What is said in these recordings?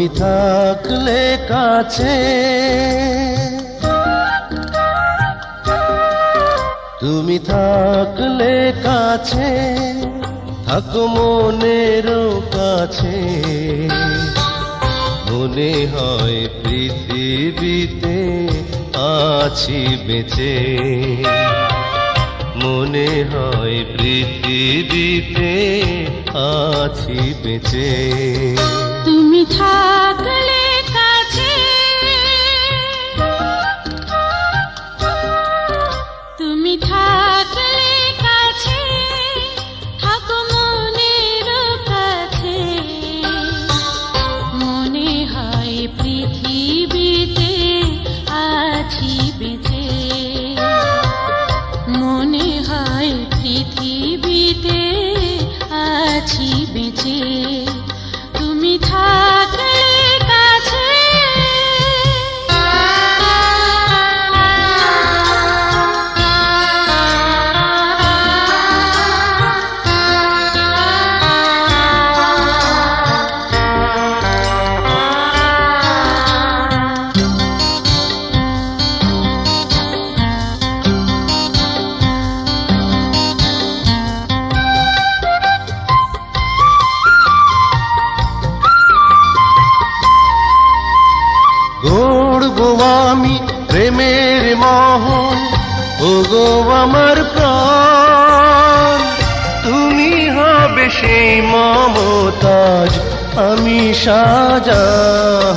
তুমি থাকলে কাছে, তুমি থাকলে কাছে, থাকো মনের কাছে, মনে হয় পৃথিবীতে আছি বেঁচে, মনে হয় পৃথিবীতে আছি বেঁচে। তুমি থাকলে কাছে, তুমি থাকলে কাছে, থাকো মনের কাছে, মনে হয় পৃথিবীতে আছি বেঁচে, মনে হয় পৃথিবীতে আছি বেঁচে। তুমি থাকলে কাছে, গড়বো আমি প্রেমের মহল, ওগো আমার প্রাণ, তুমি হবে সেই মমতাজ, আমি শাহজাহান।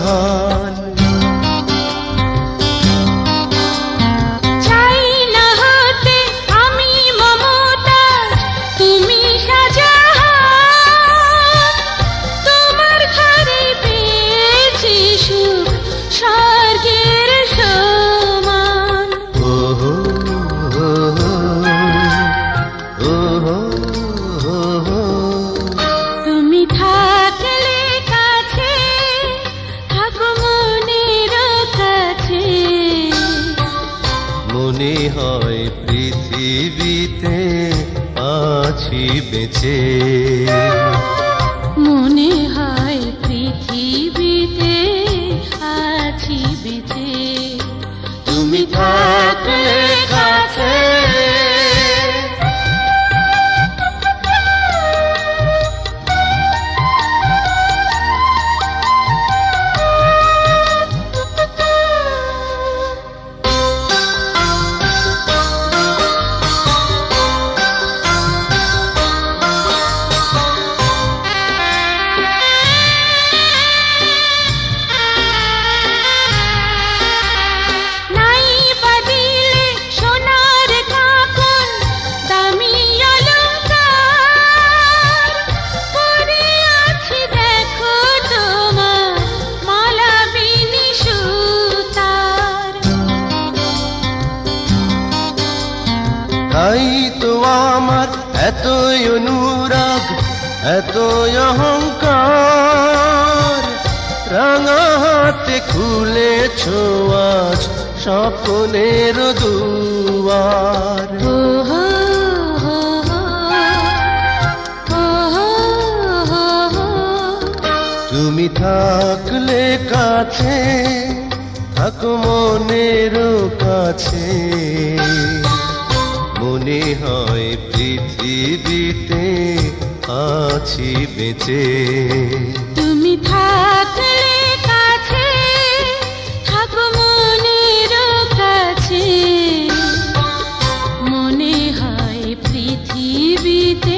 চাই না হতে আমি মমতাজ, তুমি শাহজাহান, তোমার ঘরে পেয়েছি সুখ স্বর্গের সমান। ওহো ওহো ওহো, তুমি থাকলে কাছে, থাকো মনের কাছে, মনে হয় পৃথিবীতে আছি বেঁচে, মনে হয় পৃথিবীতে আছি বেঁচে। তুমি থাকলে কাছে। নাই বাদিলে সোনার কাঁকন, দামি অলংকার, পরে আছি দেখো তোমার মালা বিনি সুতার। তাই তো আমার এতই অনুরাগ, এতই অহংকার, রাঙা হাতে খুলেছ আজ স্বপ্নের দুয়ার। ওহো ওহো, তুমি থাকলে কাছে, থাকো মনের কাছে, মনে হয় পৃথিবীতে আছি বেঁচে। তুমি থাকলে কাছে, থাকো মনের কাছে, মনে হয় পৃথিবীতে